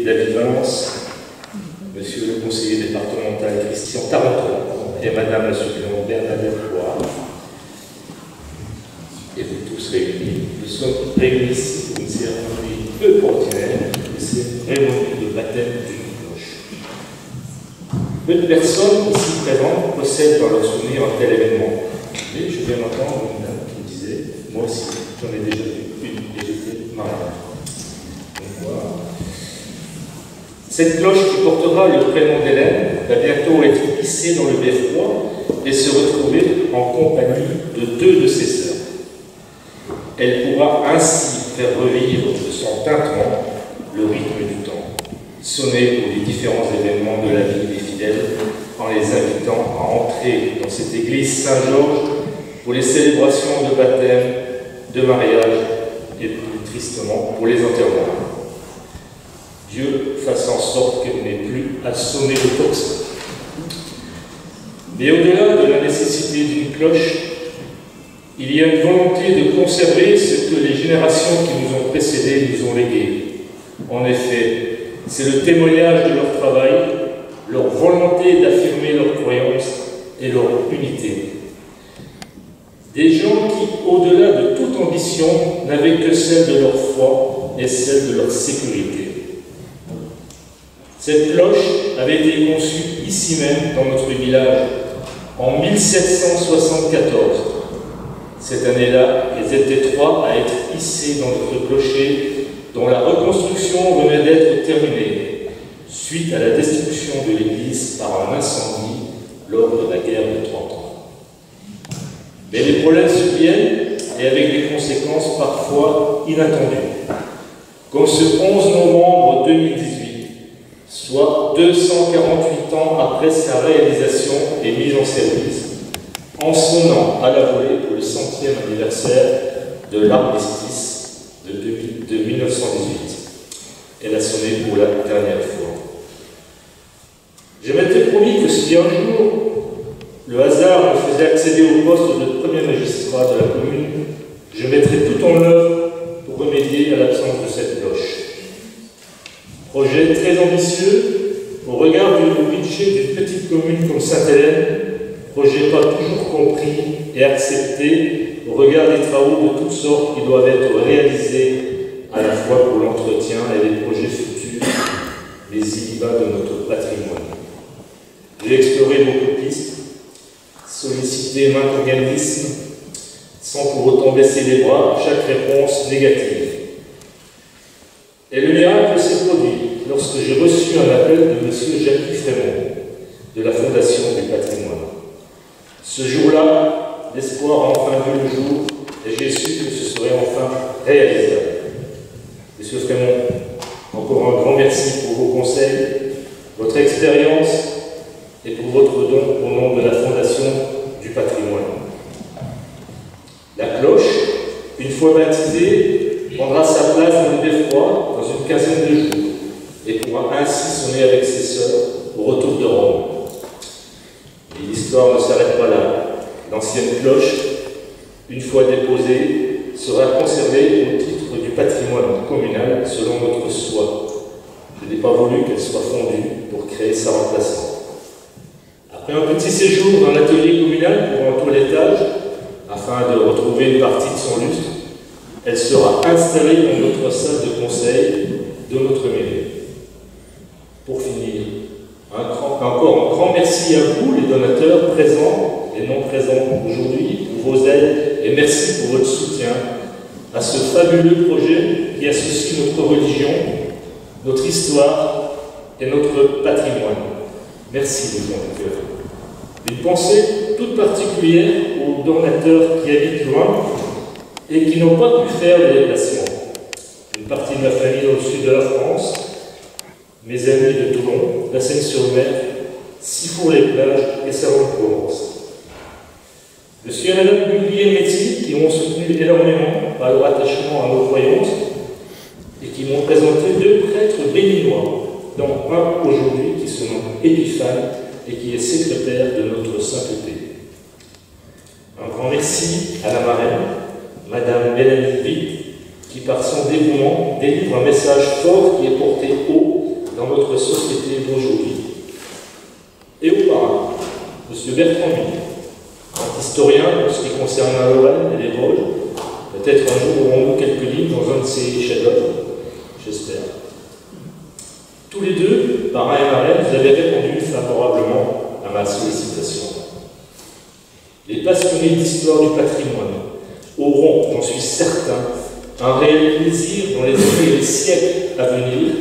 David Valence, Monsieur le conseiller départemental Christian Taranton et Madame la suppléante Bernadette Loire, et vous tous réunis, nous sommes réunis ici pour une cérémonie peu ordinaire, c'est une cérémonie de baptême d'une cloche. Peu de personnes ici présentes possèdent dans leur souvenir un tel événement. Mais je viens d'entendre une dame qui me disait, moi aussi, j'en ai déjà vu une et j'étais marié. Donc voilà. Cette cloche qui portera le prénom d'Hélène va bientôt être hissée dans le beffroi et se retrouver en compagnie de deux de ses sœurs. Elle pourra ainsi faire revivre de son tintement le rythme du temps, sonner pour les différents événements de la vie des fidèles en les invitant à entrer dans cette église Saint-Georges pour les célébrations de baptême, de mariage et plus tristement pour les enterrements. Dieu fasse en sorte qu'elle n'ait plus à sonner le tocsin. Mais au-delà de la nécessité d'une cloche, il y a une volonté de conserver ce que les générations qui nous ont précédés nous ont légué. En effet, c'est le témoignage de leur travail, leur volonté d'affirmer leur croyance et leur unité. Des gens qui, au-delà de toute ambition, n'avaient que celle de leur foi et celle de leur sécurité. Cette cloche avait été conçue ici même, dans notre village, en 1774. Cette année-là, elles étaient trois à être hissées dans notre clocher, dont la reconstruction venait d'être terminée, suite à la destruction de l'église par un incendie lors de la guerre de 30 ans. Mais les problèmes subviennent, et avec des conséquences parfois inattendues. Comme ce 11 novembre 2018, soit 248 ans après sa réalisation et mise en service, en sonnant à la volée pour le 100e anniversaire de l'armistice de 1918. Elle a sonné pour la dernière fois. Je m'étais promis que si un jour le hasard me faisait accéder au poste de premier magistrat de la commune, je mettrais tout en œuvre pour remédier à l'absence de cette cloche. Projet très ambitieux, au regard du budget d'une petite commune comme Sainte-Hélène, projet pas toujours compris et accepté au regard des travaux de toutes sortes qui doivent être réalisés à la fois pour l'entretien et les projets futurs, les y-va de notre patrimoine. J'ai exploré beaucoup de pistes, sollicité maintes organismes, sans pour autant baisser les bras, chaque réponse négative. Et le miracle s'est produit lorsque j'ai reçu un appel de M. Jacques Frémont, de la Fondation du patrimoine. Ce jour-là, l'espoir a enfin vu le jour et j'ai su que ce serait enfin réalisable. Monsieur Frémont, encore un grand merci pour vos conseils, votre expérience et pour votre don au nom de la Fondation du patrimoine. La cloche, une fois baptisée, prendra sa place dans le beffroi dans une quinzaine de jours et pourra ainsi sonner avec ses sœurs au retour de Rome. Et l'histoire ne s'arrête pas là. L'ancienne cloche, une fois déposée, sera conservée au titre du patrimoine communal selon notre souhait. Je n'ai pas voulu qu'elle soit fondue pour créer sa remplaçante. Après un petit séjour dans l'atelier communal pour un toilettage, afin de retrouver une partie de son lustre, elle sera installée dans notre salle de conseil de notre mairie. Pour finir, encore un grand merci à vous, les donateurs présents et non présents aujourd'hui, pour vos aides et merci pour votre soutien à ce fabuleux projet qui associe notre religion, notre histoire et notre patrimoine. Merci les donateurs. Une pensée toute particulière aux donateurs qui habitent loin et qui n'ont pas pu faire le déplacement. Une partie de ma famille au sud de la France, mes amis de Toulon, la Seine-sur-Mer, Sifour-les-Plages et Salon-de-Provence. Monsieur et Madame Bullier-Métis qui m'ont soutenu énormément par leur attachement à nos croyances et qui m'ont présenté deux prêtres béninois, dont un aujourd'hui qui se nomme Épiphane et qui est secrétaire de notre sainteté. Un grand merci à la marraine, Madame Mélanie Vitt, qui par son dévouement délivre un message fort qui est porté haut dans notre société d'aujourd'hui. Et auparavant, M. Bertrand Millet, historien en ce qui concerne la Lorraine et les Vosges, peut-être un jour aurons-nous quelques lignes dans un de ses chefs-d'œuvre, j'espère. Tous les deux, par un et marraine, vous avez répondu favorablement à ma sollicitation. Les passionnés d'histoire du patrimoine auront, j'en suis certain, un réel plaisir dans les années et les siècles à venir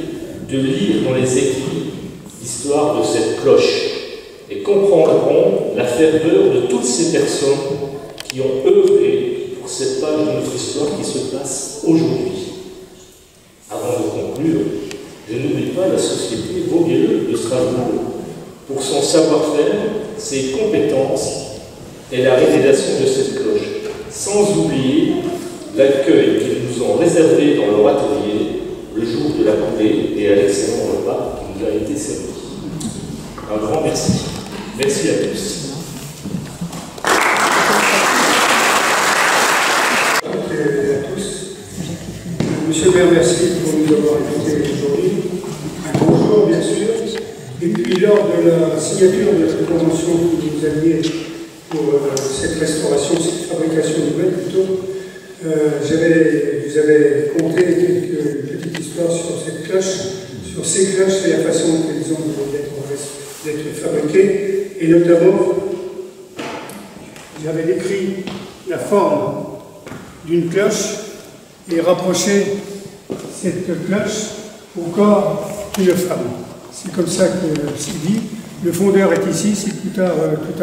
de lire dans les écrits l'histoire de cette cloche et comprendront la ferveur de toutes ces personnes qui ont œuvré pour cette page de notre histoire qui se passe aujourd'hui. Avant de conclure, je n'oublie pas la société Vogel de Strasbourg pour son savoir-faire, ses compétences et la réalisation de cette cloche, sans oublier l'accueil qu'ils nous ont réservé dans leur atelier le jour de la coupée et à l'excellent repas qui nous a été servi. Un grand merci. Merci à tous. Monsieur le maire, merci pour nous avoir invités aujourd'hui. Un bonjour, bien sûr. Et puis, lors de la signature de cette convention que vous aviez pour cette restauration, cette fabrication nouvelle plutôt, vous avez conté quelques petites histoires sur cette cloche, sur ces cloches et la façon dont elles ont d'être fabriquées. Et notamment, j'avais décrit la forme d'une cloche et rapproché cette cloche au corps d'une femme. C'est comme ça que c'est dit. Le fondeur est ici, si tout à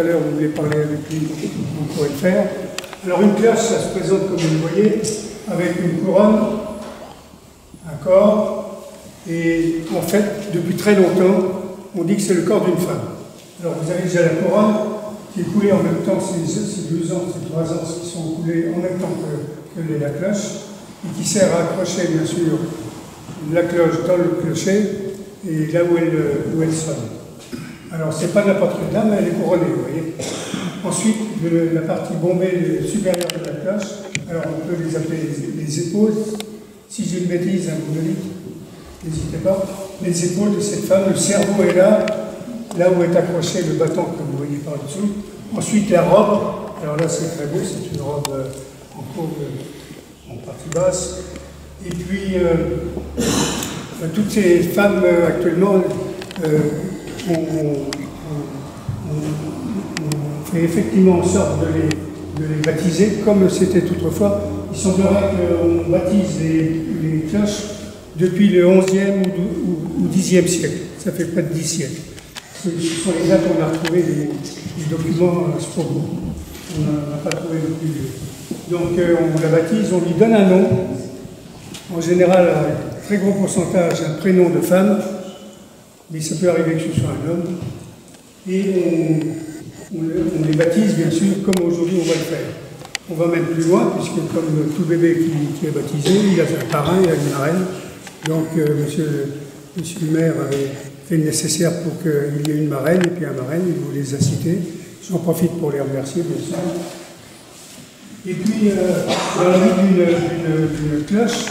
l'heure vous voulez parler avec lui, on pourrait le faire. Alors une cloche, ça se présente comme vous le voyez, avec une couronne, un corps, et en fait, depuis très longtemps, on dit que c'est le corps d'une femme. Alors vous avez déjà la couronne qui est coulée en même temps, ces 2 ans, ces 3 ans qui sont coulés en même temps que la cloche, et qui sert à accrocher bien sûr la cloche dans le clocher et là où elle sonne. Alors c'est pas n'importe quelle dame, elle est couronnée, vous voyez. Ensuite, la partie bombée supérieure de la cloche, alors on peut les appeler les épaules. Si j'ai une bêtise, vous me dites, n'hésitez pas. Les épaules de cette femme, le cerveau est là où est accroché le bâton que vous voyez par-dessous. Ensuite, la robe, alors là c'est très beau, c'est une robe en courbe en partie basse. Et puis, toutes ces femmes actuellement, on fait effectivement en sorte de les baptiser, comme c'était autrefois. Il semblerait qu'on baptise les cloches depuis le 11e ou 10e siècle. Ça fait près de 10 siècles. Ce sont les dates qu'on a retrouvé des documents Spogo. On n'a pas trouvé le plus vieux. Donc on la baptise, on lui donne un nom. En général, un très gros pourcentage, un prénom de femme, mais ça peut arriver que ce soit un homme. Et on les baptise, bien sûr, comme aujourd'hui on va le faire. On va même plus loin, puisque comme tout bébé qui est baptisé, il a un parrain, il a une marraine. Donc monsieur le maire avait fait le nécessaire pour qu'il y ait une marraine et puis un marraine, il vous les a cités. J'en profite pour les remercier, bien sûr. Et puis, dans la vie d'une cloche,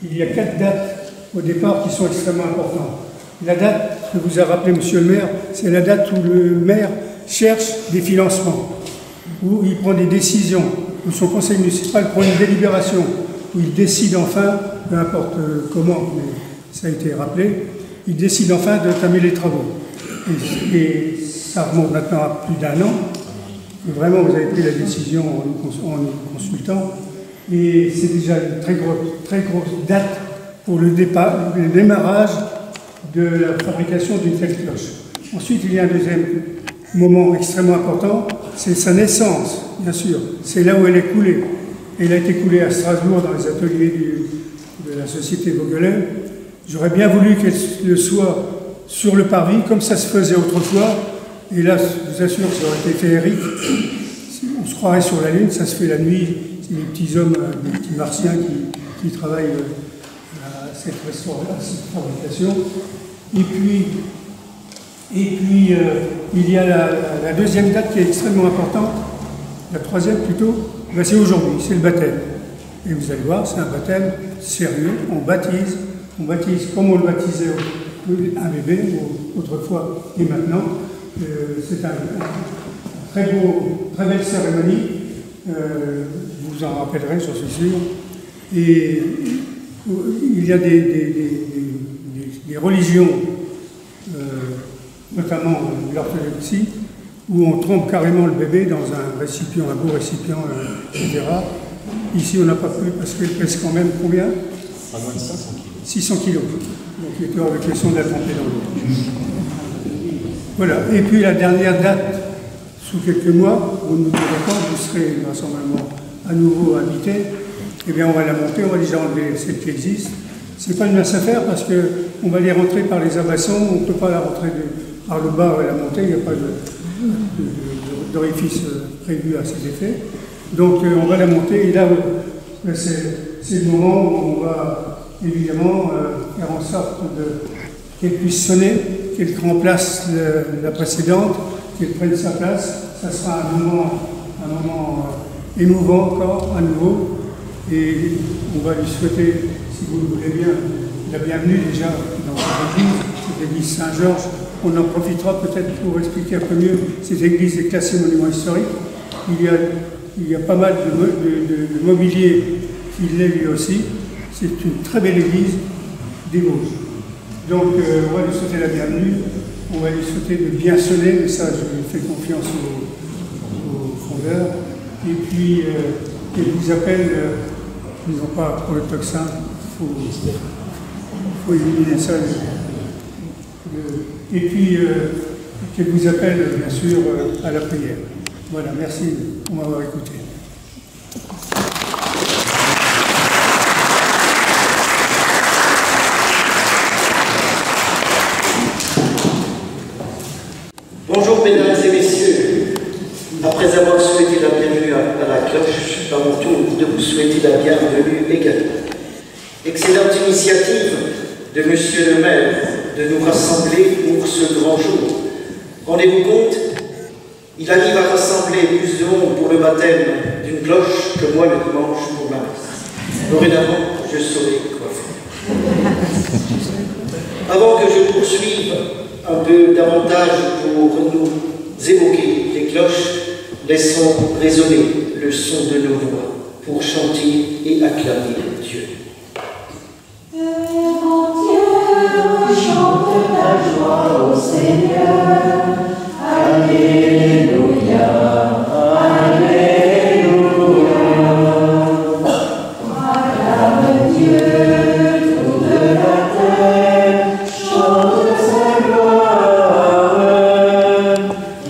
il y a 4 dates au départ qui sont extrêmement importantes. La date que vous a rappelé monsieur le maire, c'est la date où le maire cherche des financements, où il prend des décisions, où son conseil municipal prend une délibération, où il décide enfin, peu importe comment, mais ça a été rappelé, il décide enfin de tamer les travaux. Et ça remonte maintenant à plus d'1 an. Et vraiment, vous avez pris la décision en nous consultant. Et c'est déjà une très grosse date pour le démarrage de la fabrication d'une telle cloche. Ensuite, il y a un deuxième moment extrêmement important, c'est sa naissance, bien sûr. C'est là où elle est coulée. Elle a été coulée à Strasbourg dans les ateliers de la société Vogelen. J'aurais bien voulu qu'elle le soit sur le parvis, comme ça se faisait autrefois. Et là, je vous assure que ça aurait été féerique. On se croirait sur la Lune, ça se fait la nuit. C'est des petits hommes, des petits martiens qui travaillent à cette fabrication. Et puis il y a la deuxième date qui est extrêmement importante, la troisième plutôt, ben c'est aujourd'hui, c'est le baptême. Et vous allez voir, c'est un baptême sérieux, on baptise comme on le baptisait un bébé, autrefois et maintenant. C'est un très belle cérémonie, vous en rappellerez, j'en suis sûr. Et il y a des religions, notamment l'orthodoxie, où on trempe carrément le bébé dans un récipient, un beau récipient, etc. Ici, on n'a pas pu, parce qu'il pèse quand même combien? Pas moins de 500 kg. 600 kg. Donc il était hors de question de la tremper dans l'eau. Voilà. Et puis la dernière date, sous quelques mois, vous nous direz quand vous serez vraisemblablement à nouveau invité, eh bien on va la monter, on va déjà enlever celle qui existe. C'est pas une mince affaire parce qu'on va les rentrer par les abassons, on ne peut pas la rentrer par le bas et la monter, il n'y a pas d'orifice prévu à ces effets. Donc on va la monter et là c'est le moment où on va évidemment faire en sorte qu'elle puisse sonner, qu'elle remplace la précédente, qu'elle prenne sa place. Ça sera un moment émouvant encore, à nouveau. Et on va lui souhaiter, si vous le voulez bien, la bienvenue déjà dans cette église Saint-Georges. On en profitera peut-être pour expliquer un peu mieux. Cette église est classée monument historique. Il y a pas mal de mobilier qui l'est lui aussi. C'est une très belle église des Vosges. Donc on va lui souhaiter la bienvenue. On va lui souhaiter de bien sonner, mais ça je fais confiance au fondeur. Et puis il vous appelle, non pas pour le tocsin, il faut éliminer ça. Et puis qu'elle vous appelle bien sûr à la prière. Voilà, merci pour m'avoir écouté. Bonjour mesdames et messieurs, après avoir souhaité la bienvenue à la cloche, à mon tour de vous souhaiter la bienvenue également. Excellente initiative de Monsieur le maire de nous rassembler pour ce grand jour. Rendez-vous compte, il arrive à rassembler plus de monde pour le baptême d'une cloche que moi le dimanche pour ma messe. Dorénavant, je saurai quoi faire. Avant que je poursuive un peu davantage pour nous évoquer les cloches, laissons résonner le son de nos voix pour chanter et acclamer Dieu. Chante ta joie au Seigneur, Alléluia, Alléluia. Acclame Dieu, toute la terre, chante sa gloire.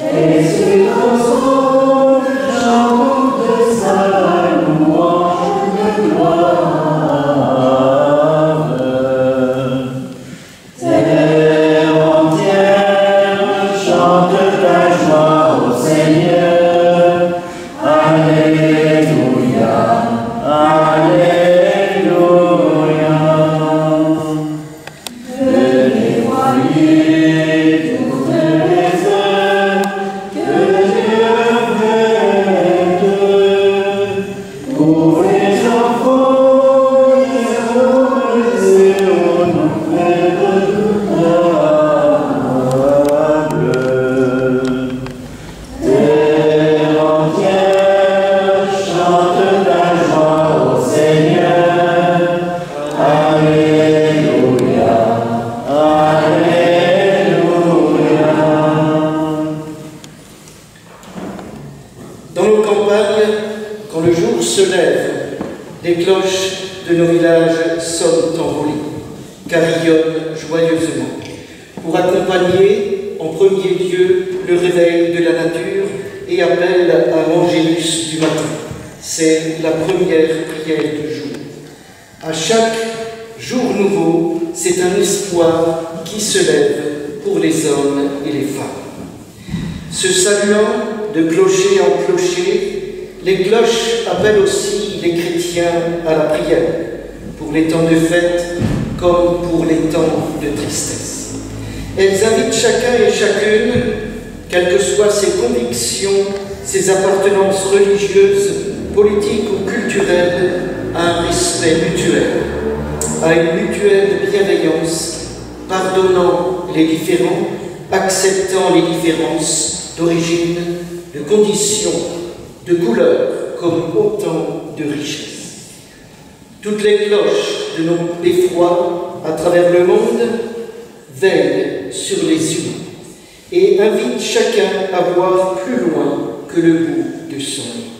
Et sur ton son, chante sa louange de gloire. Se saluant de clocher en clocher, les cloches appellent aussi les chrétiens à la prière, pour les temps de fête comme pour les temps de tristesse. Elles invitent chacun et chacune, quelles que soient ses convictions, ses appartenances religieuses, politiques ou culturelles, à un respect mutuel, à une mutuelle bienveillance pardonnant les différends, acceptant les différences d'origine, de conditions, de couleurs, comme autant de richesses. Toutes les cloches de nos beffrois à travers le monde veillent sur les humains et invitent chacun à voir plus loin que le bout de son nez.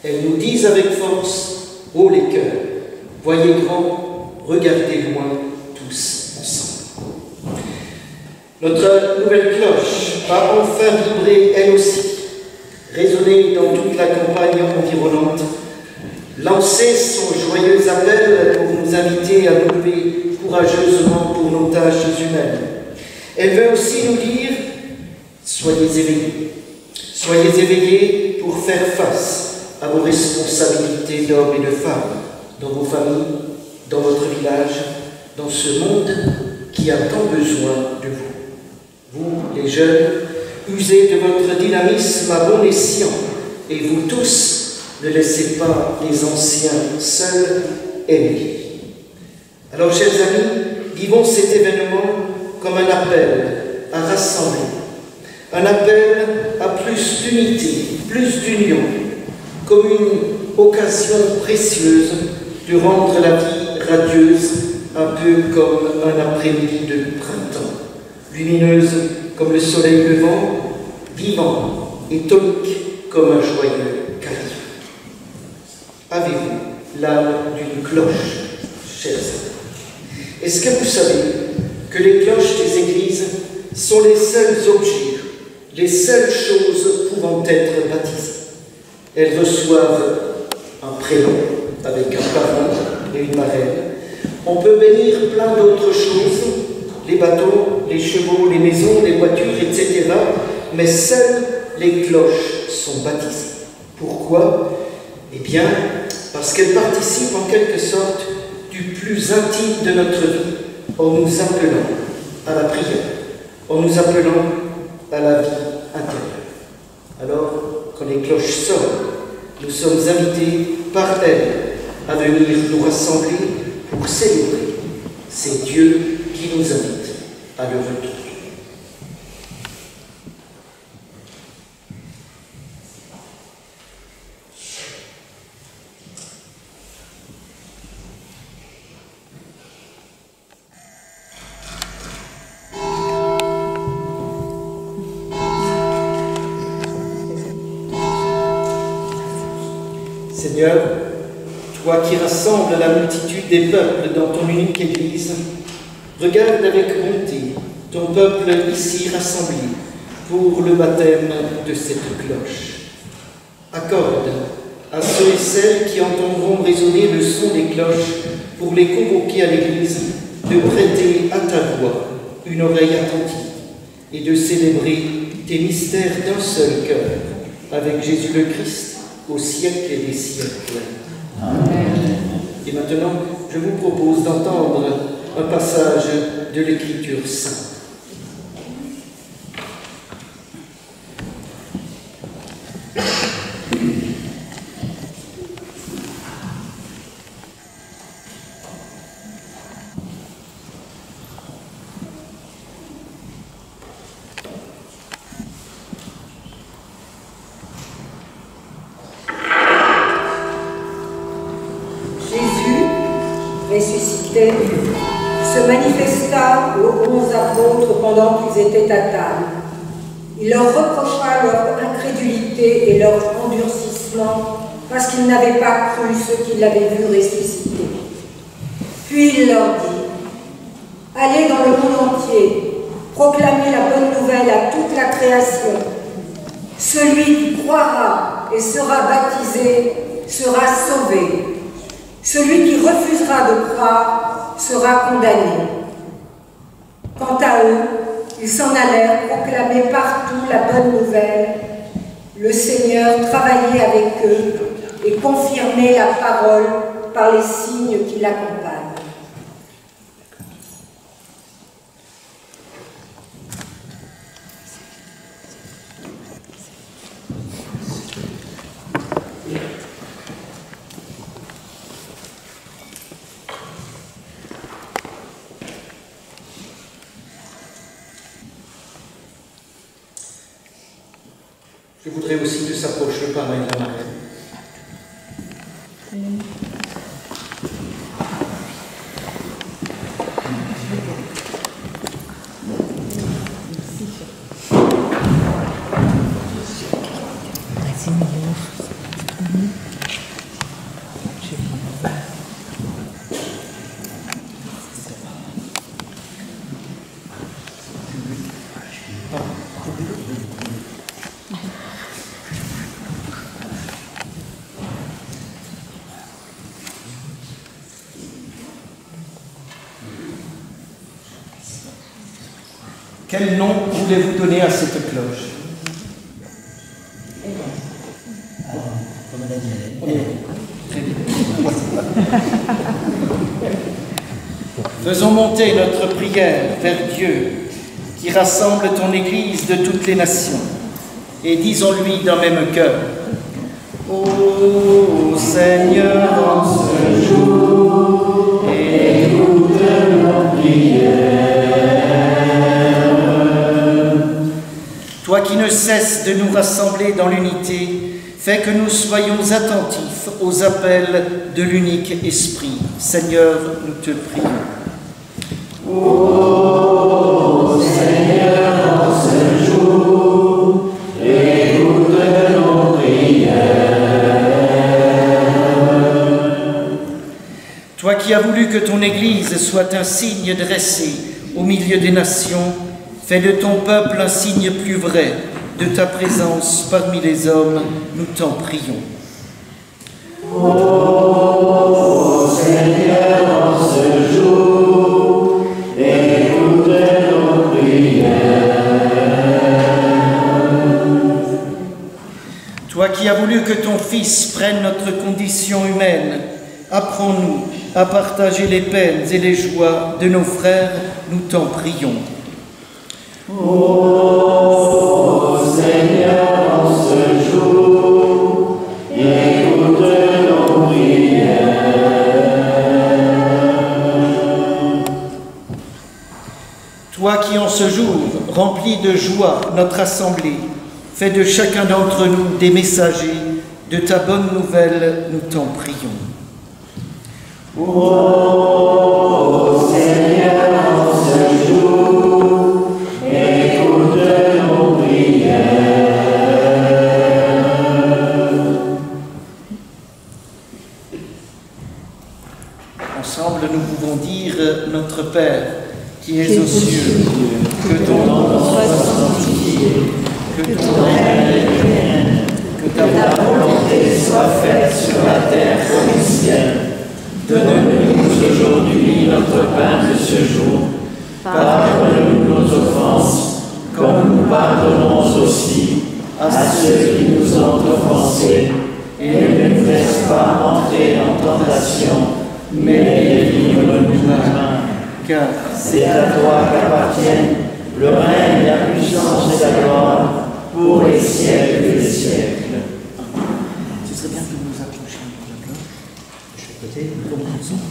Elles nous disent avec force, haut les cœurs, voyez grand, regardez loin, tous ensemble. Notre nouvelle cloche a enfin vibré elle aussi, résonné dans toute la campagne environnante, lancé son joyeux appel pour nous inviter à nous lever courageusement pour nos tâches humaines. Elle veut aussi nous dire, soyez éveillés pour faire face à vos responsabilités d'hommes et de femmes, dans vos familles, dans votre village, dans ce monde qui a tant besoin de vous. Vous, les jeunes, usez de votre dynamisme à bon escient, et vous tous, ne laissez pas les anciens seuls aimer. Alors, chers amis, vivons cet événement comme un appel à rassembler, un appel à plus d'unité, plus d'union, comme une occasion précieuse de rendre la vie radieuse, un peu comme un après-midi de printemps, lumineuse comme le soleil levant, vivant et tonique comme un joyeux carillon. Avez-vous l'âme d'une cloche, chers amis? Est-ce que vous savez que les cloches des églises sont les seuls objets, les seules choses pouvant être baptisées? Elles reçoivent un prénom avec un parent et une marraine. On peut bénir plein d'autres choses, les bateaux, les chevaux, les maisons, les voitures, etc. Mais seules les cloches sont baptisées. Pourquoi? Eh bien, parce qu'elles participent en quelque sorte du plus intime de notre vie, en nous appelant à la prière, en nous appelant à la vie intérieure. Alors, quand les cloches sonnent, nous sommes invités par elles à venir nous rassembler pour célébrer. C'est Dieu qui nous invite à le retour. Seigneur, toi qui rassembles la multitude des peuples dans ton unique Église, regarde avec bonté ton peuple ici rassemblé pour le baptême de cette cloche. Accorde à ceux et celles qui entendront résonner le son des cloches pour les convoquer à l'Église de prêter à ta voix une oreille attentive et de célébrer tes mystères d'un seul cœur avec Jésus le Christ au siècle des siècles. Amen. Et maintenant, je vous propose d'entendre un passage de l'Écriture sainte. Ressuscité, se manifesta aux 11 apôtres pendant qu'ils étaient à table. Il leur reprocha leur incrédulité et leur endurcissement parce qu'ils n'avaient pas cru ceux qui l'avaient vu ressusciter. Puis il leur dit, « Allez dans le monde entier, proclamez la bonne nouvelle à toute la création. Celui qui croira et sera baptisé sera sauvé. Celui qui refusera de croire sera condamné. » Quant à eux, ils s'en allèrent proclamer partout la bonne nouvelle. Le Seigneur travaillait avec eux et confirmait la parole par les signes qui l'accompagnent. Je voudrais aussi que s'approche le parrain et la marraine. Quel nom voulez-vous donner à cette cloche? Faisons monter notre prière vers Dieu, qui rassemble ton Église de toutes les nations, et disons-lui d'un même cœur: Ô Seigneur, en ce jour, écoute nos prières. Toi qui ne cesses de nous rassembler dans l'unité, fais que nous soyons attentifs aux appels de l'unique Esprit. Seigneur, nous te prions. Ô Seigneur, en ce jour, écoute nos prières. Toi qui as voulu que ton Église soit un signe dressé au milieu des nations, fais de ton peuple un signe plus vrai de ta présence parmi les hommes, nous t'en prions. Ô Seigneur, en ce jour, écoute nos prières. Toi qui as voulu que ton Fils prenne notre condition humaine, apprends-nous à partager les peines et les joies de nos frères, nous t'en prions. Ô Seigneur, en ce jour, écoute nos prières. Toi qui en ce jour remplis de joie notre assemblée, fais de chacun d'entre nous des messagers de ta bonne nouvelle, nous t'en prions. Ô Seigneur, en ce jour, écoute nos prières. Ensemble, nous pouvons dire: Notre Père, qui es aux cieux, que ton nom soit sanctifié, que ton règne vienne, que ta volonté soit faite sur la terre comme au ciel. Donne-nous aujourd'hui notre pain de ce jour. Pardonne-nous nos offenses, comme nous pardonnons aussi à ceux qui nous ont offensés. Et ne nous laisse pas entrer en tentation, mais délivre-nous du mal. Car c'est à toi qu'appartiennent le règne, la puissance et la gloire pour les siècles des siècles. Ce serait bien que nous approchions de la cloche de chaque côté, comme nous sommes.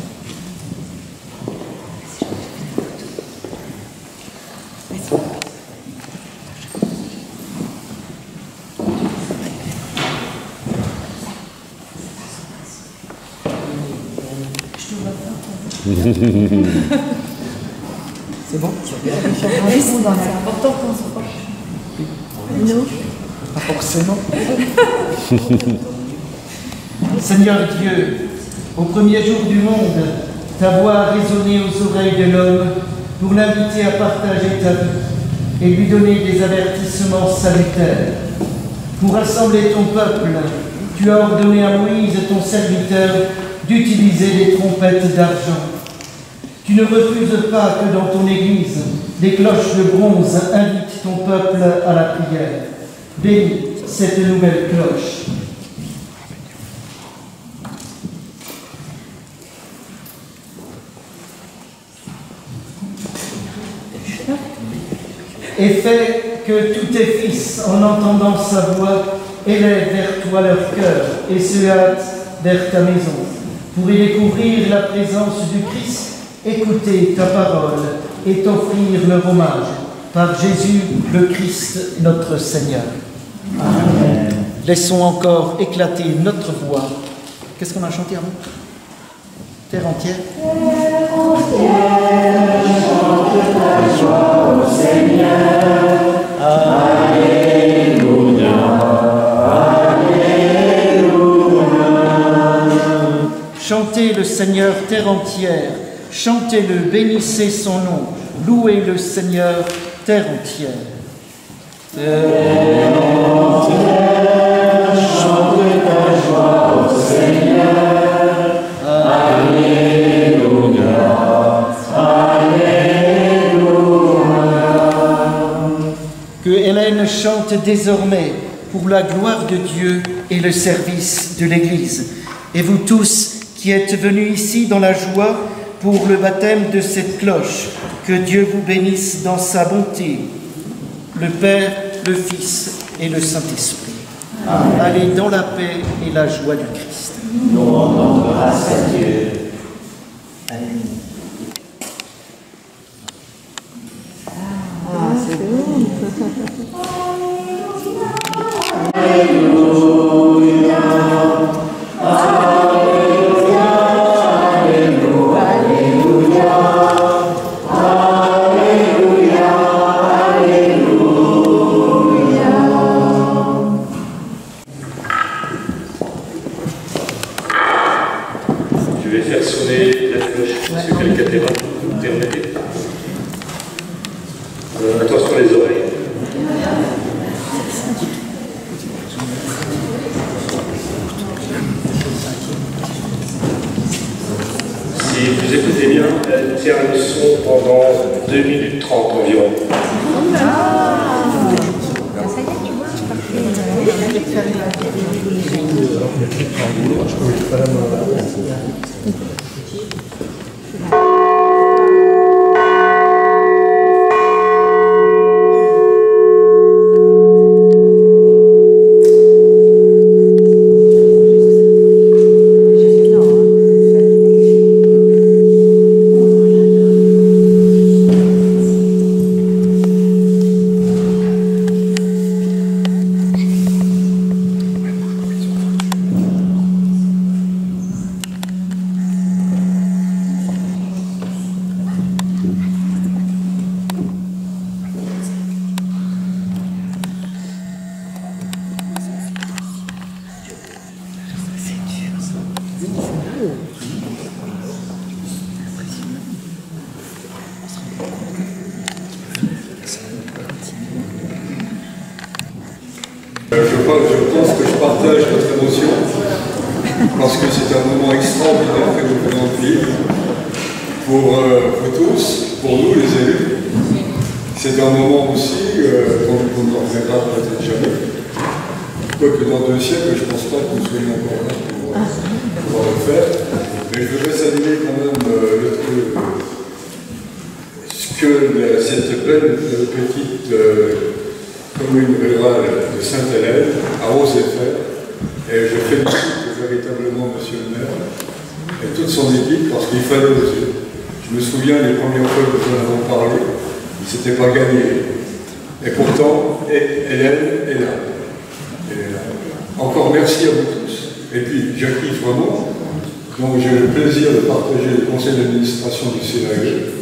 C'est bon? C'est important qu'on se proche. Non. Pas forcément. Seigneur Dieu, au premier jour du monde, ta voix a résonné aux oreilles de l'homme pour l'inviter à partager ta vie et lui donner des avertissements salutaires. Pour rassembler ton peuple, tu as ordonné à Moïse, ton serviteur, d'utiliser des trompettes d'argent. Tu ne refuses pas que dans ton Église, des cloches de bronze invitent ton peuple à la prière. Bénis cette nouvelle cloche. Et fais que tous tes fils, en entendant sa voix, élèvent vers toi leur cœur et se hâtent vers ta maison, pour y découvrir la présence du Christ, écouter ta parole et t'offrir leur hommage. Par Jésus, le Christ, notre Seigneur. Amen. Laissons encore éclater notre voix. Qu'est-ce qu'on a chanté avant? Terre entière. Terre entière, chante ta joie au Seigneur. Alléluia, Alléluia. Chantez le Seigneur, terre entière. Chantez-le, bénissez son nom. Louez le Seigneur, terre entière. Terre entière, chante ta joie au Seigneur. Alléluia, Alléluia. Que Hélène chante désormais pour la gloire de Dieu et le service de l'Église. Et vous tous qui êtes venus ici dans la joie pour le baptême de cette cloche, que Dieu vous bénisse dans sa bonté, le Père, le Fils et le Saint-Esprit. Allez dans la paix et la joie du Christ. Nous rendons grâce à Dieu. Amen. Ah, c'est bon. Alléluia, Alléluia, Alléluia, Alléluia, Alléluia. Je vais faire sonner la cloche. Monsieur Calcaterra, vous permettez? Attention les oreilles. Si vous écoutez bien, elle tient le son pendant 2 minutes 30 environ. Je pense que je partage votre émotion parce que c'est un moment extraordinaire que nous venons de vivre pour vous tous, pour nous les élus. C'est un moment aussi qu'on ne reviendra peut-être jamais. Quoique dans 2 siècles, je ne pense pas que nous soyons encore là pour pouvoir le faire. Mais je voudrais saluer quand même cette belle petite commune rurale de Sainte-Hélène, à Ozéfer, et je félicite véritablement monsieur le maire et toute son équipe parce qu'il fallait oser. Je me souviens les premières fois que nous en avons parlé, c'était pas gagné. Et pourtant, Hélène est là. Encore merci à vous tous. Et puis, j'acquitte vraiment, donc j'ai le plaisir de partager le conseil d'administration du CAE,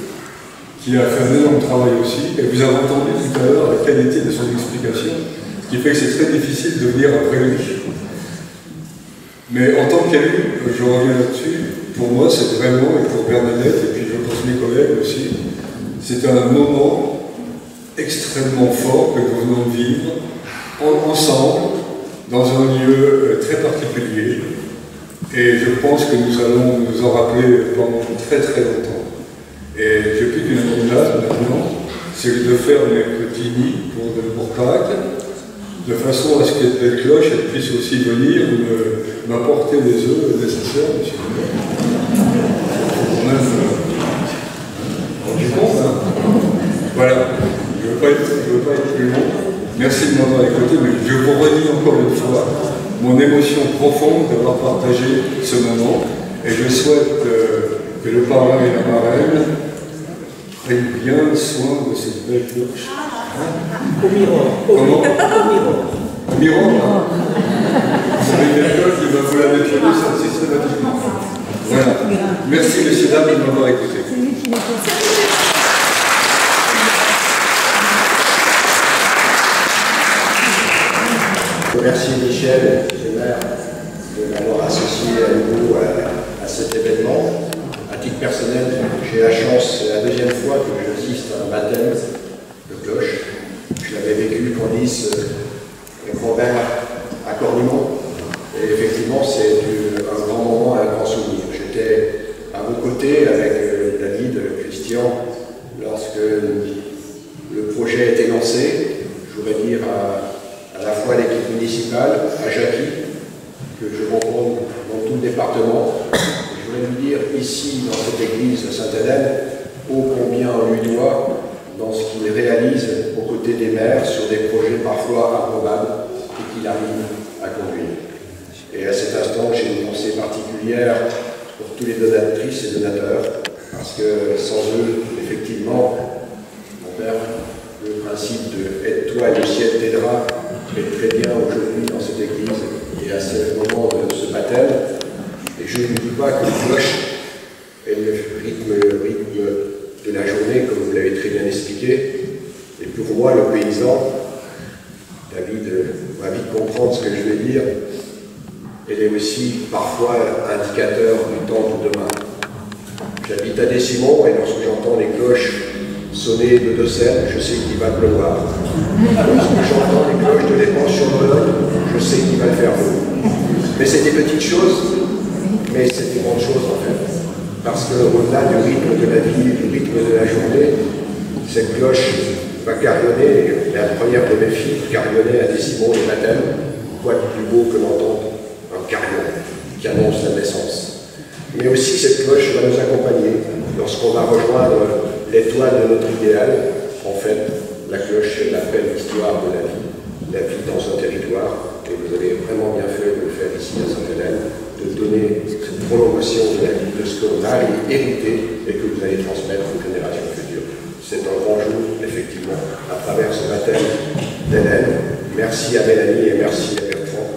qui a fait un énorme travail aussi, et vous avez entendu tout à l'heure la qualité de son explication, ce qui fait que c'est très difficile de venir après lui. Mais en tant qu'élu, je reviens là-dessus, pour moi c'est vraiment, et pour Bernadette, et puis je pense mes collègues aussi, c'est un moment extrêmement fort que nous venons de vivre, ensemble, dans un lieu très particulier, et je pense que nous allons nous en rappeler pendant très très longtemps. Et j'ai plus qu'une image maintenant, c'est de faire mes petits nids pour Pâques, de façon à ce que les cloches puissent aussi venir m'apporter les œufs nécessaires, monsieur le maire. Du compte, hein. Voilà, je ne veux pas être plus long. Merci de m'avoir écouté, mais je vous redis encore une fois mon émotion profonde d'avoir partagé ce moment, et je souhaite que le parrain et la marraine prennent bien soin de cette belle cloche. Hein? Au miroir. Comment? Au miroir. Miroir. Vous avez une cloche, il va vous la mettre systématiquement. Voilà. Merci, messieurs, dames, de m'avoir écouté. Merci Michel, le maire, de m'avoir associé à nouveau à cet événement. À titre personnel, j'ai la chance, c'est la deuxième fois que j'assiste à un baptême de cloche. Je l'avais vécu pour Nice, avec Robert à Cornimont. Et effectivement, c'est un grand moment, un grand souvenir. J'étais à vos côtés avec David, Christian, lorsque le projet a été lancé. Je voudrais dire à la fois à l'équipe municipale, à Jackie, que je rencontre dans tout le département. Je voudrais lui dire ici, dans cette église de Sainte-Hélène, ô combien on lui doit dans ce qu'il réalise aux côtés des maires sur des projets parfois improbables et qu'il arrive à conduire. Et à cet instant, j'ai une pensée particulière pour tous les donatrices et donateurs, parce que sans eux, effectivement, mon père, le principe de « aide-toi et le ciel t'aidera » est très bien aujourd'hui dans cette église et à ce moment de ce baptême. Et je ne dis pas que le cloche est le rythme de la journée, comme vous l'avez très bien expliqué. Et pour moi, le paysan, David va vite comprendre ce que je vais dire, elle est aussi parfois indicateur du temps de demain. J'habite à Décimont et lorsque j'entends les cloches sonner de Docelles, je sais qu'il va pleuvoir. Lorsque j'entends les cloches de l'Épanche sur Bologne, je sais qu'il va le faire beau. Mais c'est des petites choses, mais c'est des grandes choses en fait. Parce qu'au-delà du rythme de la vie, du rythme de la journée, cette cloche va carillonner. La première de mes filles carillonnait à Décimont le baptême. Quoi de plus beau que d'entendre un carillon qui annonce la naissance. Mais aussi cette cloche va nous accompagner lorsqu'on va rejoindre l'étoile de notre idéal. En fait, la cloche, elle appelle l'histoire de la vie dans un territoire. Et vous avez vraiment bien fait de le faire ici à Sainte-Hélène, de donner cette prolongation de la vie de ce qu'on a hérité et que vous allez transmettre aux générations futures. C'est un grand jour, effectivement, à travers ce baptême d'Hélène. Merci à Mélanie et merci à Bertrand,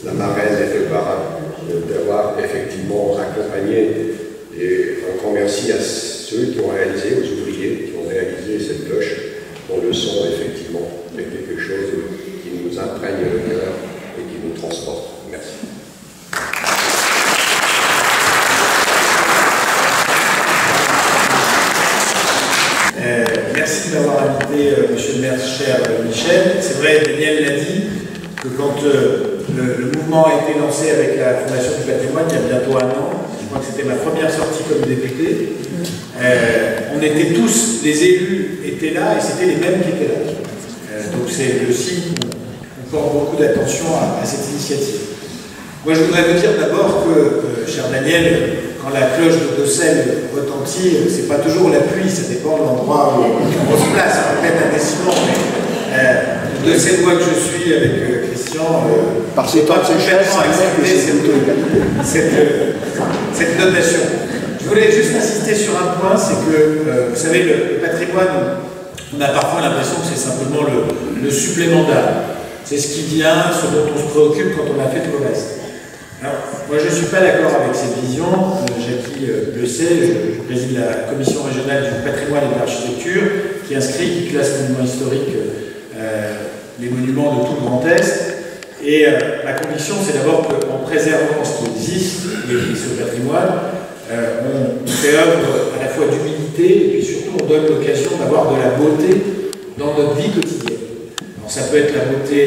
la marraine et le parrain, d'avoir effectivement accompagné. Et un grand merci à ceux qui ont réalisé, aux ouvriers qui ont réalisé cette cloche, dont le son, effectivement, est quelque chose qui nous imprègne le cœur et qui nous transporte. Merci. Merci de m'avoir invité, monsieur le maire, cher Michel. C'est vrai, Daniel l'a dit, que quand le mouvement a été lancé avec la Fondation du patrimoine, il y a bientôt 1 an, je crois que c'était ma première sortie comme député, on était tous, les élus étaient là et c'était les mêmes qui étaient là. Donc c'est le signe qu'on porte beaucoup d'attention à cette initiative. Moi je voudrais vous dire d'abord que, cher Daniel, quand la cloche de Docelles retentit, c'est pas toujours la pluie, ça dépend de l'endroit où on se place, peut-être à Décimont, mais de cette voix que je suis avec Christian, par ces temps de sécheresse, cette notation. Je voulais juste insister sur un point, c'est que, vous savez, le patrimoine, on a parfois l'impression que c'est simplement le supplément d'âme. C'est ce qui vient, ce dont on se préoccupe quand on a fait tout le reste. Alors, moi je ne suis pas d'accord avec cette vision, Jackie le sait, je préside la commission régionale du patrimoine et de l'architecture qui inscrit, qui classe monuments historiques les monuments de tout le Grand Est. Et ma conviction c'est d'abord qu'en préservant ce qui existe, et ce patrimoine, on fait œuvre à la fois d'humilité et puis surtout on donne l'occasion d'avoir de la beauté dans notre vie quotidienne. Alors ça peut être la beauté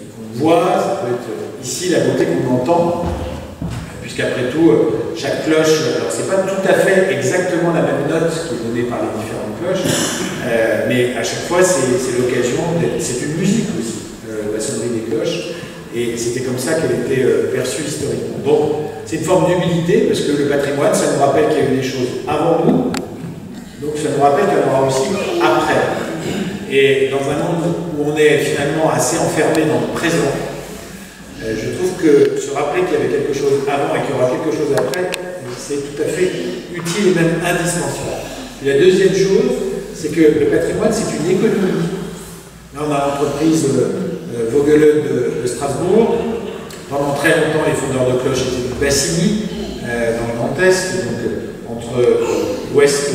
qu'on voit, ça peut être ici la beauté qu'on entend, puisqu'après tout, chaque cloche, alors c'est pas tout à fait exactement la même note qui est donnée par les différentes cloches, mais à chaque fois c'est l'occasion, c'est une musique aussi, la sonnerie des cloches, et c'était comme ça qu'elle était perçue historiquement. Donc c'est une forme d'humilité, parce que le patrimoine, ça nous rappelle qu'il y a eu des choses avant nous, donc ça nous rappelle qu'il y en aura aussi après. Et dans un monde où on est finalement assez enfermé dans le présent, je trouve que se rappeler qu'il y avait quelque chose avant et qu'il y aura quelque chose après, c'est tout à fait utile et même indispensable. Et la deuxième chose, c'est que le patrimoine, c'est une économie. Là, on a l'entreprise Vaugueleu de Strasbourg. Pendant très longtemps, les fondeurs de cloches étaient du Bassigny, dans le Grand Est, donc entre l'ouest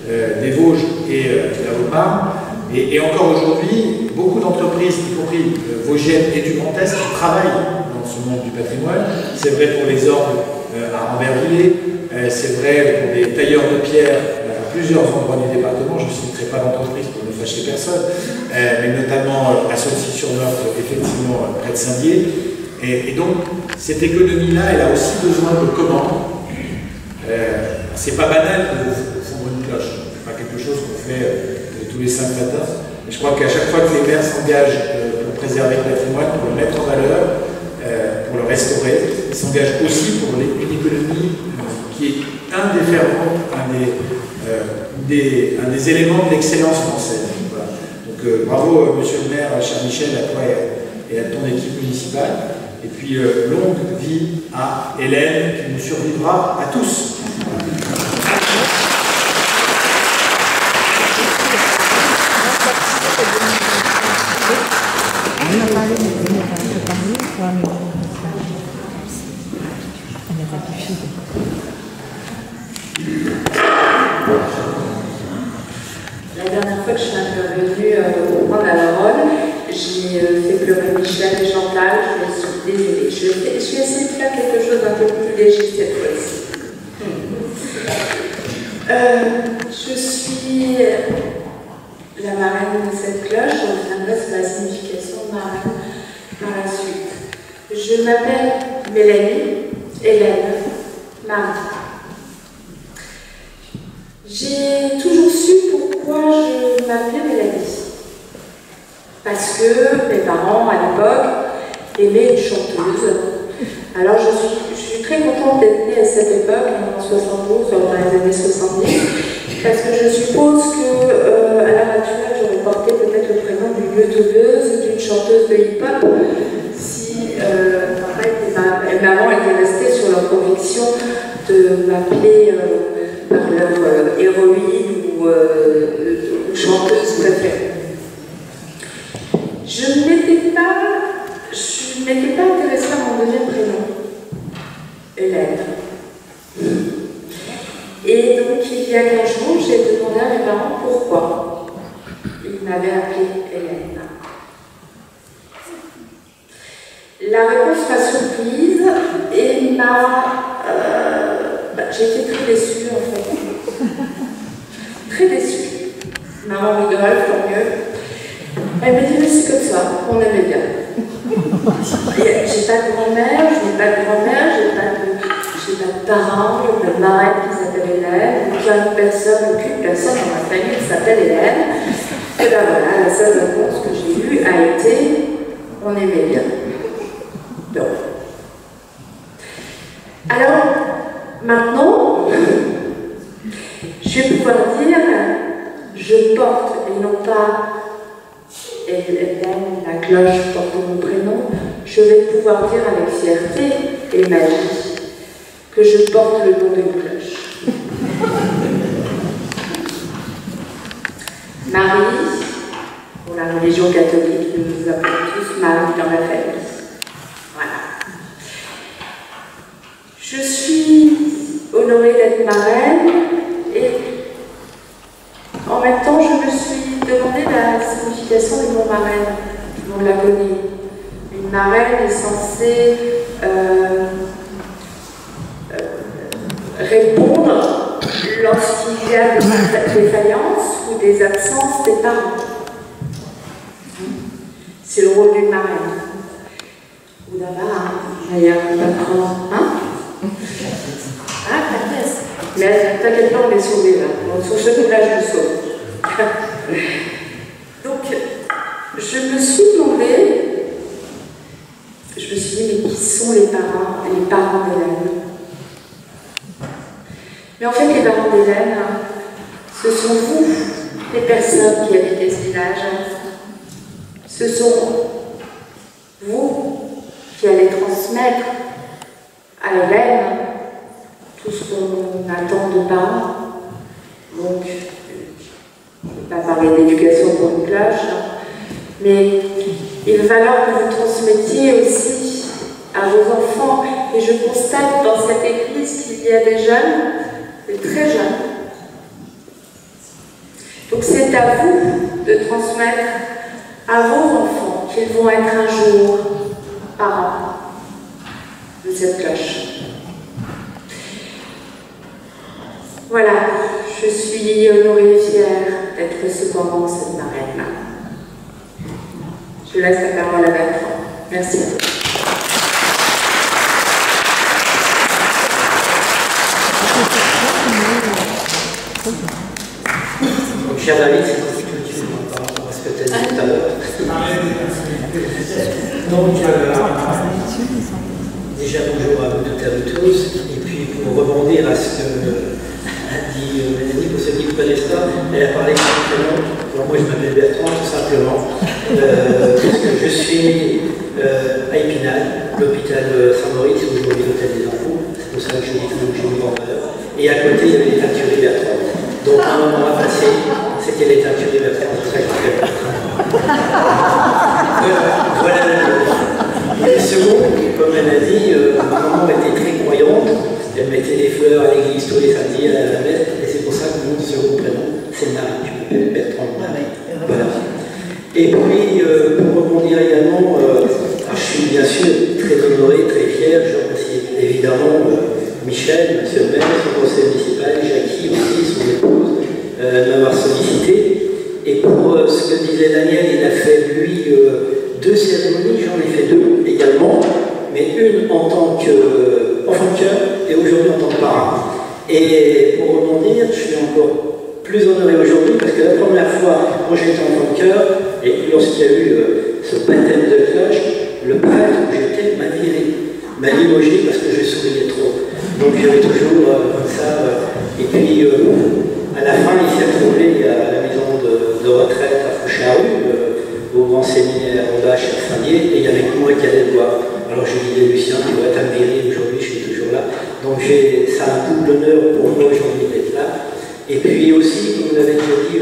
des Vosges et la Haute-Marne. Et encore aujourd'hui, beaucoup d'entreprises, y compris vosgiennes et du Grand Est, qui travaillent dans ce monde du patrimoine. C'est vrai pour les orgues à Rambervillers, c'est vrai pour les tailleurs de pierre à plusieurs endroits du département. Je ne citerai pas l'entreprise pour ne fâcher personne, mais notamment à Saucy-sur-Meurthe, effectivement, près de Saint-Dié. Et donc, cette économie-là, elle a aussi besoin de commandes. C'est pas banal de fondre une cloche. C'est pas quelque chose qu'on fait tous les 5 matins. Et je crois qu'à chaque fois que les maires s'engagent pour préserver le patrimoine, pour le mettre en valeur, pour le restaurer, ils s'engagent aussi pour une économie qui est un des ferments, un des éléments de l'excellence française. Voilà. Donc bravo, monsieur le maire, cher Michel, à toi et à ton équipe municipale. Et puis longue vie à Hélène, qui nous survivra à tous. La dernière fois que je suis intervenue pour prendre la parole, j'ai fait pleurer Michel et Chantal, je suis désolée. Je vais essayer de faire quelque chose d'un peu plus léger cette fois-ci. Je suis la marraine de cette cloche, je reviendrai sur la signification de marraine par la suite. Je m'appelle Mélanie Hélène Marie. J'ai toujours su pourquoi je m'appelais Mélanie. Parce que mes parents, à l'époque, aimaient une chanteuse. Alors je suis très contente d'être née à cette époque, en 72, dans les années 70, parce que je suppose qu'à l'heure actuelle, j'aurais porté peut-être le prénom d'une youtubeuse, d'une chanteuse de hip-hop, si papa et maman étaient restés sur leur conviction de m'appeler par leur héroïne ou chanteuse préférée. Je ne m'étais pas intéressée à mon deuxième prénom, Hélène. Et donc, il y a 15 jours, j'ai demandé à mes parents pourquoi ils m'avaient appelée Hélène. La réponse m'a surprise et j'étais très déçue en fait. Très déçue. Maman rigole, tant mieux. Elle me dit, mais c'est comme ça, on aimait bien. J'ai pas de grand-mère, je n'ai pas de grand-mère, j'ai pas de parents, j'ai pas de marraine qui s'appelle Hélène, aucune personne dans ma famille qui s'appelle Hélène. Et ben voilà, la seule réponse que j'ai eue a été, on aimait bien. Donc. Alors, maintenant, je vais pouvoir dire, je porte, et non pas Hélène, la cloche porte mon prénom, je vais pouvoir dire avec fierté et magie que je porte le nom d'une cloche. Marie, pour la religion catholique, nous nous appelons tous Marie dans la famille. Voilà. Je suis honorée d'être marraine et en même temps, je me suis demandé la signification du mot marraine. Tout le monde la connaît. Une marraine est censée répondre lorsqu'il y a des défaillances ou des absences des parents. C'est le rôle d'une marraine. Ou d'un marin, d'ailleurs, patron. Hein? Ah, t'inquiète. Mais t'inquiète pas, on est sauvés là. Sur ce coup-là, je me sauve. Donc, je me suis demandé, je me suis dit, mais qui sont les parents d'Hélène? Mais en fait, les parents d'Hélène, ce sont vous, les personnes qui habitez ce village. Ce sont vous qui allez transmettre à Hélène tout ce qu'on attend de parents. Donc, je ne vais pas parler d'éducation pour une cloche, Mais il va falloir que vous transmettiez aussi à vos enfants. Et je constate dans cette église qu'il y a des jeunes, des très jeunes. Donc c'est à vous de transmettre à vos enfants qu'ils vont être un jour parents de cette cloche. Voilà, je suis honorée et fière d'être cependant cette marraine. Je laisse la parole à Bertrand. Merci à vous. Donc, cher David, c'est par rapport à ce que tu as dit tout à l'heure. Donc, déjà bonjour à vous toutes et à vous tous. Et puis, pour rebondir à ce que a dit Mélanie, pour ceux qui ne connaissent pas, elle a parlé de son prénom. Alors, moi, je m'appelle Bertrand, tout simplement. Parce que je suis à Épinal, l'hôpital Saint-Maurice, aujourd'hui l'hôtel des enfants. C'est pour ça que je dis toujours que j'ai une grande valeur. Et à côté, il y avait les teintureries Bertrand. Donc, un moment à passer, c'était les teintureries Bertrand. C'est ça que je fais. Voilà. Et second, comme elle a dit, ma maman était très croyante. Elle mettait des fleurs à l'église tous les samedis à la messe. Et c'est pour ça que mon second prénom, c'est Marie. Je m'appelle Bertrand Marie. Voilà. Et puis, pour rebondir également, je suis bien sûr très honoré, très fier. Je remercie évidemment Michel, monsieur le maire, son conseil municipal, Jackie aussi, son épouse, m'avoir sollicité. Et pour ce que disait Daniel, il a fait, lui, 2 cérémonies, j'en ai fait 2 également, mais une en tant qu'enfant de cœur et aujourd'hui en tant que parrain. Et pour rebondir, je suis encore plus honoré aujourd'hui parce que la première fois, quand j'étais enfant de cœur, et lorsqu'il y a eu ce baptême de cloche, le prêtre où j'étais m'a viré, m'a limogé parce que je souriais trop. Donc j'avais toujours comme ça. Et puis à la fin, il s'est retrouvé à la maison de retraite à Foucharus, au grand séminaire en Dache à Saint-Dié, et il y avait que moi qui allais le voir. Alors je disais, Lucien, tu dois être viré aujourd'hui, je suis toujours là. Donc ça a un double honneur pour moi aujourd'hui d'être là. Et puis aussi, comme vous l'avez déjà dit,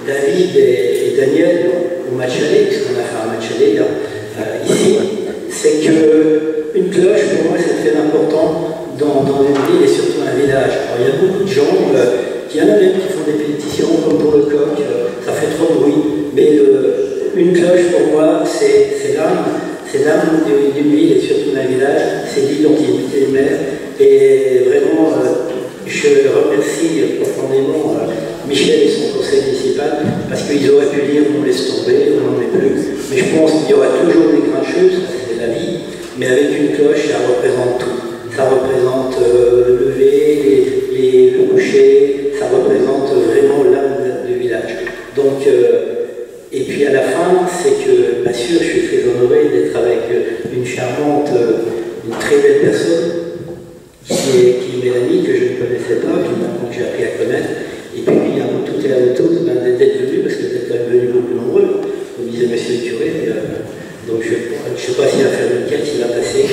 David et Daniel au match aller, puisqu'on a fait un match aller ici, c'est qu'une cloche, pour moi, c'est très important dans une ville et surtout un village. Alors il y a beaucoup de gens qui en a même qui font des pétitions, comme pour le coq, ça fait trop de bruit, mais une cloche, pour moi, c'est l'âme d'une ville et surtout d'un village, c'est l'identité humaine. Et vraiment, je remercie profondément Michel et son conseil municipal, parce qu'ils auraient pu dire on laisse tomber, on n'en est plus. Mais je pense qu'il y aura toujours des grincheuses, c'est la vie, mais avec une cloche, ça représente tout. Ça représente le lever, le coucher, ça représente vraiment l'âme du village. Donc, et puis à la fin, c'est que, bien sûr, je suis très honoré d'être avec une charmante, une très belle personne, qui est Mélanie, que je ne connaissais pas, que maintenant j'ai appris à connaître. Et puis à vous toutes et à vous tous d'être venus, parce que vous êtes quand même venus beaucoup nombreux, comme disait monsieur le curé. Donc je ne sais pas s'il va faire une quête, s'il va passer.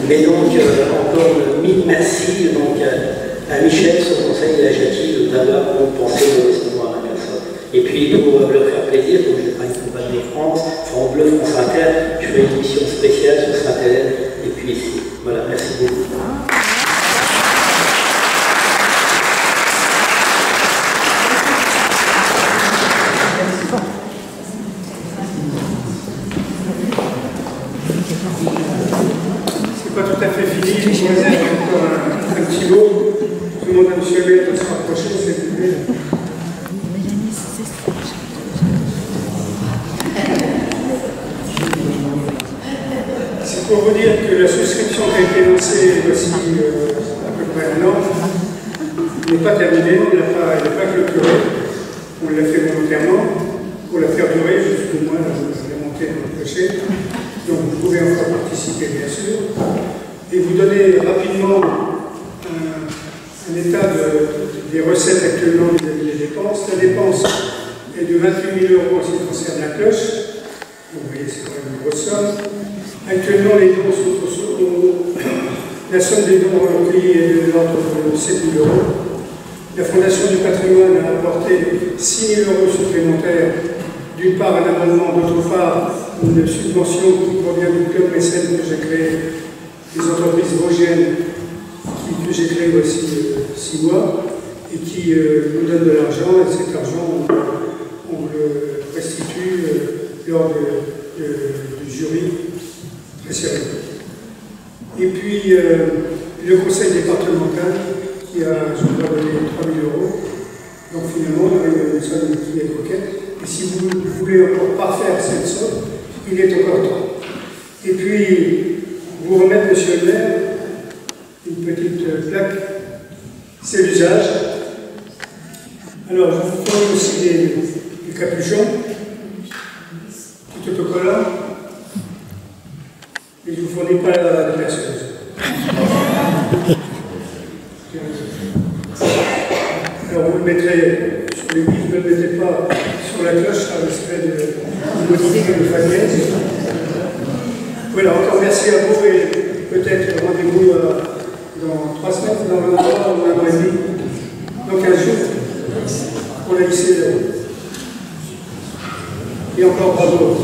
Mais donc, encore mille merci donc, à Michel, son conseil, et à Jackie d'avoir pensé modestement à ma personne. Et puis, pour leur faire plaisir, comme je travaille pour Val de France, France Bleu, France Inter, je fais une émission spéciale sur Sainte-Hélène, et puis ici. Voilà, merci beaucoup. Pas tout à fait fini, je vous ai encore un petit mot. Tout le monde a monsieur le maire de se rapprocher, c'est plus. C'est pour vous dire que la souscription qui a été lancée voici à peu près un an n'est pas terminée, elle n'est pas clôturée. On l'a fait volontairement pour la faire durer jusqu'au mois de la montée de notre clocher. Donc vous pouvez encore participer bien sûr, et vous donner rapidement un état des recettes actuellement vis-à-vis des dépenses. La dépense est de 28 000 € en ce qui concerne la cloche, vous voyez c'est quand même une grosse somme. Actuellement les dons la somme des dons recueillis est de l'ordre de 7 000 €. La Fondation du patrimoine a apporté 6 000 € supplémentaires, d'une part un abonnement, d'autre part une subvention qui provient du club mécène que j'ai créé, des entreprises vosgiennes que j'ai créé voici 6 mois, et qui nous donne de l'argent, et cet argent, on le restitue lors du jury très sérieux. Et puis, le conseil départemental qui a, je crois, donné 3 000 €. Donc finalement, on a une somme qui est coquette. Et si vous voulez encore parfaire cette somme, il est encore temps. Et puis, vous remettre, monsieur le maire, une petite plaque. C'est l'usage. Alors, je vous fournis aussi des capuchons, petit autocollant, et je ne vous fournis pas la perceuse. Alors, vous le mettrez sur l'église, ne le mettez pas sur la cloche, ça risquerait de modifier le falaise. Voilà, encore merci à vous et peut-être rendez-vous dans 3 semaines, dans un mois ou un mois et demi, dans 15 jours, pour la lycée. Et encore bravo.